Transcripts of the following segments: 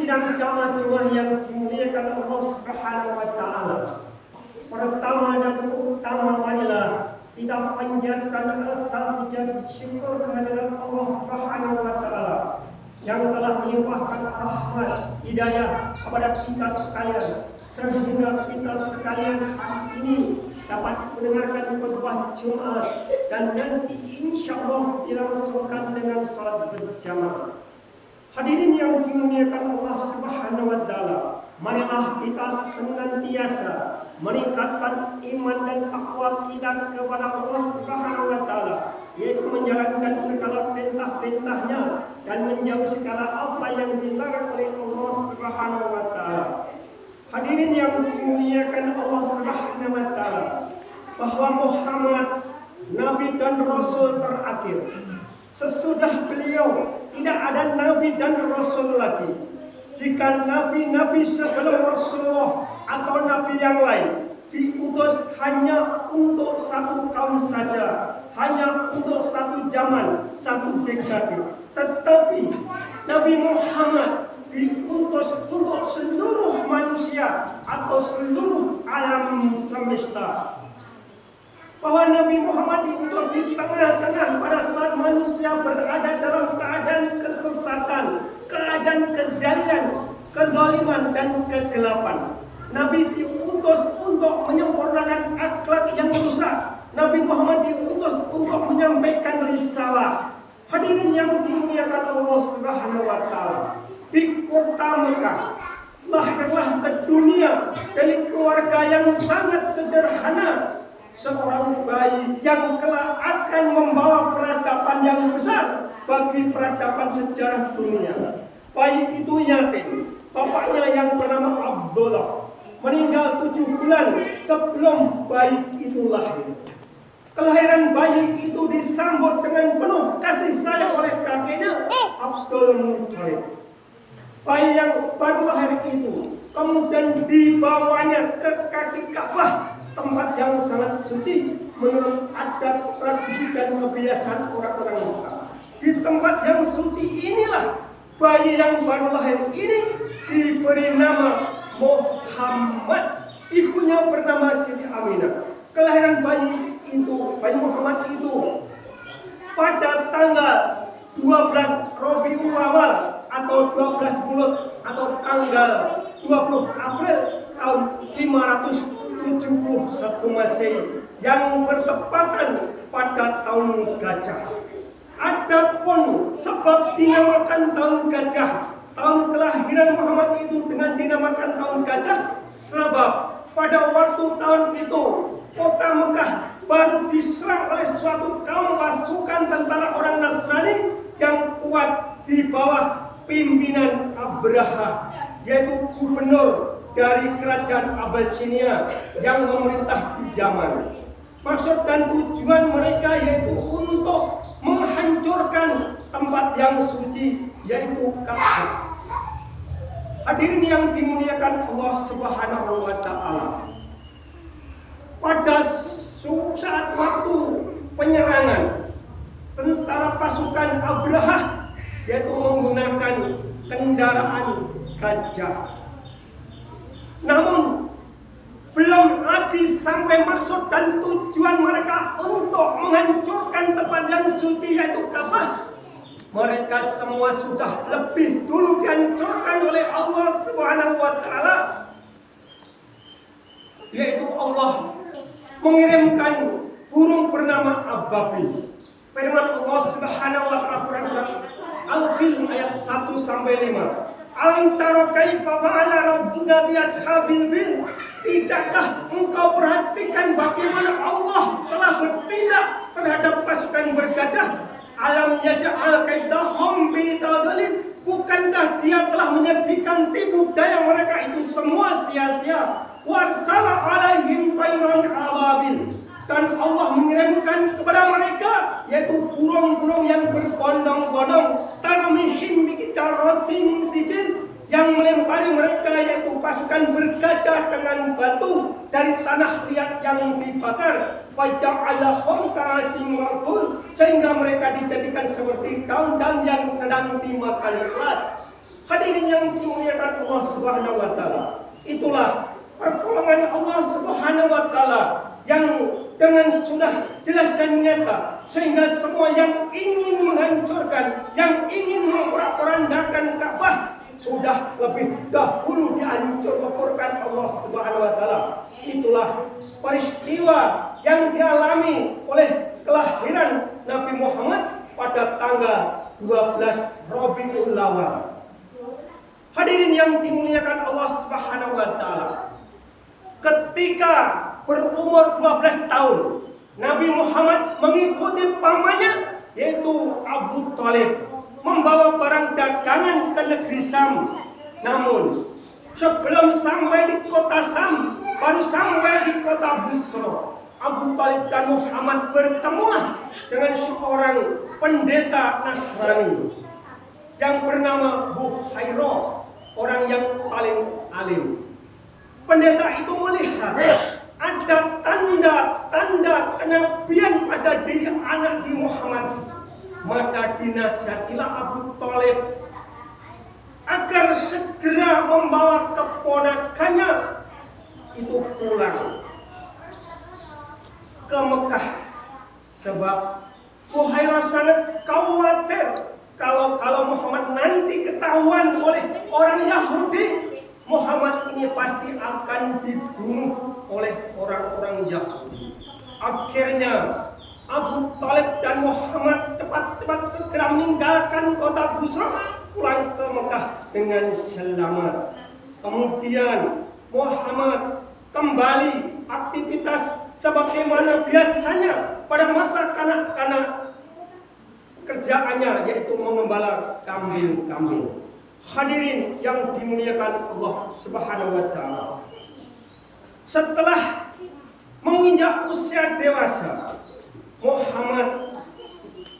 sidang jamaah yang dimuliakan Allah Subhanahu wa taala. Pertama dan utama marilah kita panjatkan rasa puji syukur kehadirat Allah Subhanahu wa taala yang telah melimpahkan rahmat hidayah kepada kita sekalian, sehingga kita sekalian hari ini dapat mendengarkan khutbah Jumat dan nanti insyaallah dilangsungkan dengan salat berjamaah. Hadirin yang dimuliakan Allah Subhanahu wa taala, marilah kita senantiasa meningkatkan iman dan takwa kita kepada Allah Subhanahu wa taala, yaitu menjalankan segala perintah-perintahnya dan menjauhi segala apa yang dilarang oleh Allah Subhanahu wa taala. Hadirin yang dimuliakan Allah Subhanahu wa taala, bahwa Muhammad nabi dan rasul terakhir. Sesudah beliau tidak ada nabi dan rasul lagi. Jika nabi-nabi sebelum Rasulullah atau nabi yang lain diutus hanya untuk satu kaum saja, hanya untuk satu zaman, satu dekade. Tetapi Nabi Muhammad diutus untuk seluruh manusia atau seluruh alam semesta. Bahwa Nabi Muhammad diutus di tengah-tengah pada saat manusia berada dalam keadaan kesesatan, keadaan kejahatan, kezaliman dan kegelapan. Nabi diutus untuk menyempurnakan akhlak yang rusak. Nabi Muhammad diutus untuk menyampaikan risalah. Hadirin yang dimuliakan Allah Subhanahu wa taala, di kota Mekah lahirlah ke dunia dari keluarga yang sangat sederhana seorang bayi yang kelak akan membawa peradaban yang besar bagi peradaban sejarah dunia. Bayi itu yatim, bapaknya yang bernama Abdullah meninggal 7 bulan sebelum bayi itu lahir. Kelahiran bayi itu disambut dengan penuh kasih sayang oleh kakeknya Abdul Muthalib. Bayi yang baru lahir itu kemudian dibawanya ke kaki Ka'bah, tempat yang sangat suci menurut adat, tradisi dan kebiasaan orang-orang Mekah. Di tempat yang suci inilah bayi yang baru lahir ini diberi nama Muhammad. Ibunya bernama Siti Aminah. Kelahiran bayi Muhammad itu pada tanggal 12 Rabiul Awal atau 12 Mulut atau tanggal 20 April tahun 571 Masehi yang bertepatan pada tahun gajah. Adapun sebab dinamakan tahun gajah, tahun kelahiran Muhammad itu dengan dinamakan tahun gajah, sebab pada waktu tahun itu kota Mekah baru diserang oleh suatu kaum pasukan tentara orang Nasrani yang kuat di bawah pimpinan Abraha, yaitu gubernur dari kerajaan Abyssinia yang memerintah di Yaman. Maksud dan tujuan mereka yaitu untuk menghancurkan tempat yang suci, yaitu Ka'bah. Hadirin yang dimuliakan Allah Subhanahu wa taala, pada saat waktu penyerangan, tentara pasukan Abraha yaitu menggunakan kendaraan gajah. Namun belum lagi sampai maksud dan tujuan mereka untuk menghancurkan tempat yang suci yaitu Ka'bah. Mereka semua sudah lebih dulu dihancurkan oleh Allah Subhanahu wa taala, yaitu Allah mengirimkan burung bernama ababil. Firman Allah Subhanahu wa taala Quran Al-Fil ayat 1 sampai 5. Alam tara kaifa fa'ala rabbuka bi ashabil bil? Tidakkah engkau perhatikan bagaimana Allah telah bertindak terhadap pasukan bergajah? Alam yaj'al kaidahum fi tadlil? Bukankah Dia telah menjadikan tipu daya mereka itu semua sia-sia? Warsala alaihim tayran ababil, dan Allah mengirimkan kepada mereka yaitu burung-burung yang berbondong-bondong, tarmihim bijarratin min sijil, yang melempari mereka yaitu pasukan bergajah dengan batu dari tanah liat yang dibakar. Faja'alahum ka'asfin ma'kul, sehingga mereka dijadikan seperti daun-daun yang sedang dimakan ulat. Hadirin yang dimuliakan Allah Subhanahu wa taala, itulah pertolongan Allah Subhanahu wa taala yang dengan sudah jelas dan nyata, sehingga semua yang ingin menghancurkan, yang ingin memporak-porandakan Ka'bah sudah lebih dahulu dihancur-leburkan Allah Subhanahu wa taala. Itulah peristiwa yang dialami oleh kelahiran Nabi Muhammad pada tanggal 12 Rabiul Awal. Hadirin yang dimuliakan Allah Subhanahu wa taala, ketika berumur 12 tahun, Nabi Muhammad mengikuti pamannya yaitu Abu Thalib membawa barang dagangan ke negeri Sam. Namun sebelum sampai di kota Sam, baru sampai di kota Busra, Abu Thalib dan Muhammad bertemulah dengan seorang pendeta Nasrani yang bernama Buhairah, orang yang paling alim. Pendeta itu melihat ada tanda-tanda kenabian pada diri anak di Muhammad. Maka dinasihatilah Abu Thalib agar segera membawa keponakannya itu pulang ke Mekah. Sebab Buhairah sangat khawatir kalau Muhammad nanti ketahuan oleh orang Yahudi, Muhammad ini pasti akan dibunuh oleh orang-orang Yahudi. Akhirnya Abu Thalib dan Muhammad cepat-cepat segera meninggalkan kota Busra, pulang ke Mekah dengan selamat. Kemudian Muhammad kembali aktivitas sebagaimana biasanya pada masa kanak-kanak kerjaannya, yaitu mengembala kambing-kambing. Hadirin yang dimuliakan Allah Subhanahu wa taala, setelah menginjak usia dewasa, Muhammad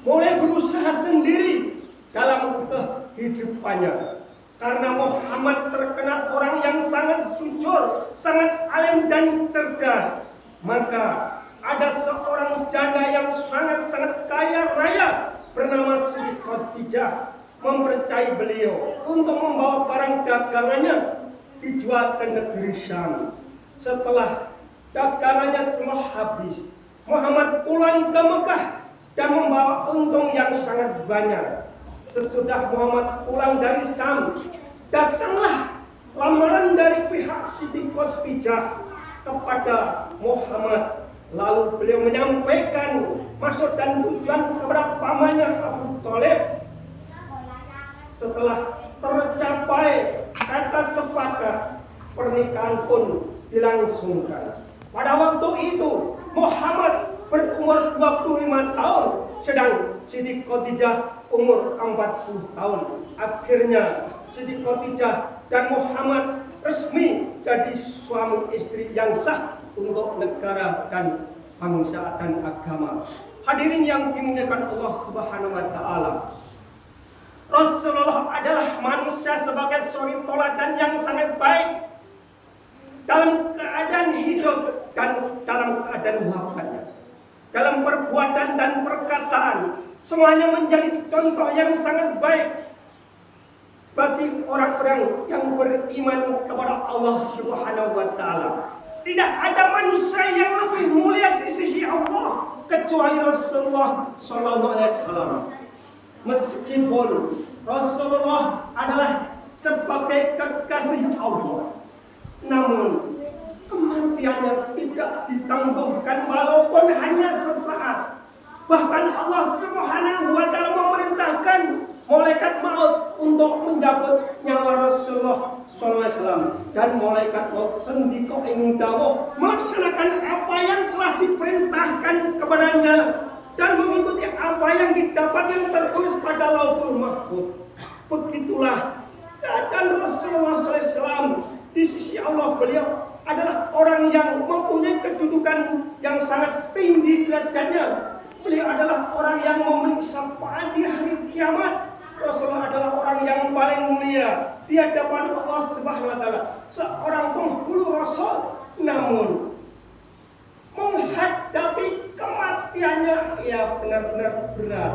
mulai berusaha sendiri dalam kehidupannya. Karena Muhammad terkenal orang yang sangat jujur, sangat alim dan cerdas, maka ada seorang janda yang sangat-sangat kaya raya bernama Siti Khadijah mempercayai beliau untuk membawa barang dagangannya dijual ke negeri Syam. Setelah dagangannya semua habis, Muhammad pulang ke Mekah dan membawa untung yang sangat banyak. Sesudah Muhammad pulang dari Syam, datanglah lamaran dari pihak Siti Khadijah kepada Muhammad. Lalu beliau menyampaikan maksud dan tujuan kepada pamannya Abu Thalib. Setelah tercapai kata sepakat, pernikahan pun dilangsungkan. Pada waktu itu Muhammad berumur 25 tahun, sedang Siti Khadijah umur 40 tahun. Akhirnya Siti Khadijah dan Muhammad resmi jadi suami istri yang sah untuk negara dan bangsa dan agama. Hadirin yang dimuliakan Allah Subhanahu wa taala, Rasulullah adalah manusia sebagai suri teladan yang sangat baik dalam keadaan hidup dan dalam keadaan wafatnya. Dalam perbuatan dan perkataan semuanya menjadi contoh yang sangat baik bagi orang-orang yang beriman kepada Allah Subhanahu wa taala. Tidak ada manusia yang lebih mulia di sisi Allah kecuali Rasulullah sallallahu alaihi wasallam. Meskipun Rasulullah adalah sebagai kekasih Allah, namun kematiannya tidak ditangguhkan walaupun hanya sesaat. Bahkan Allah Subhanahu wa taala memerintahkan malaikat maut untuk menjabut nyawa Rasulullah sallallahu alaihi wasallam, dan malaikat maut sendika ing dawuh melaksanakan apa yang telah diperintahkan kepadanya dan mengikuti apa yang didapatkan tertulis pada Lauhul Mahfuz. Begitulah keadaan Rasulullah sallallahu alaihi wasallam di sisi Allah. Beliau adalah orang yang mempunyai kedudukan yang sangat tinggi derajatnya. Beliau adalah orang yang memiliki syafaat di hari kiamat. Rasulullah adalah orang yang paling mulia di hadapan Allah Subhanahu wa taala. Seorang penghulu Rasul, namun menghadapi kematiannya ia benar-benar berat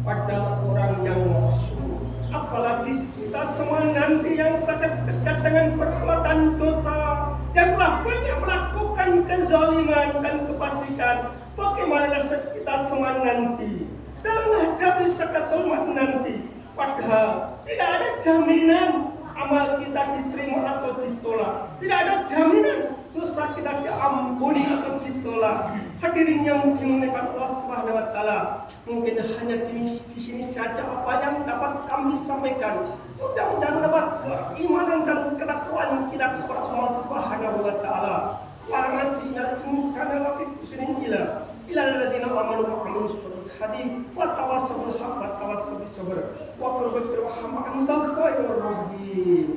pada orang yang maksum. Apalagi kita semua nanti yang sangat dekat dengan perbuatan dosa, yang telah banyak melakukan kezaliman dan kefasikan. Bagaimana nasib kita semua nanti dalam menghadapi sakaratul maut nanti? Padahal tidak ada jaminan amal kita diterima atau ditolak. Tidak ada jaminan dosa kita diampuni atau ditolak. Hadirin yang dimuliakan Allah Subhanahu wa taala, mungkin hanya di sini saja apa yang dapat kami sampaikan. Mudah-mudahan dapat keimanan dan ketakwaan kita kepada Allah Subhanahu wa taala. Wa nasrina insana wa fi husnin ila alladziina amanu wa 'amilus shalihati wa tawassaw bil haqqi wa tawassaw bis sabr wa qul bi rahmatika antal khairur rahim.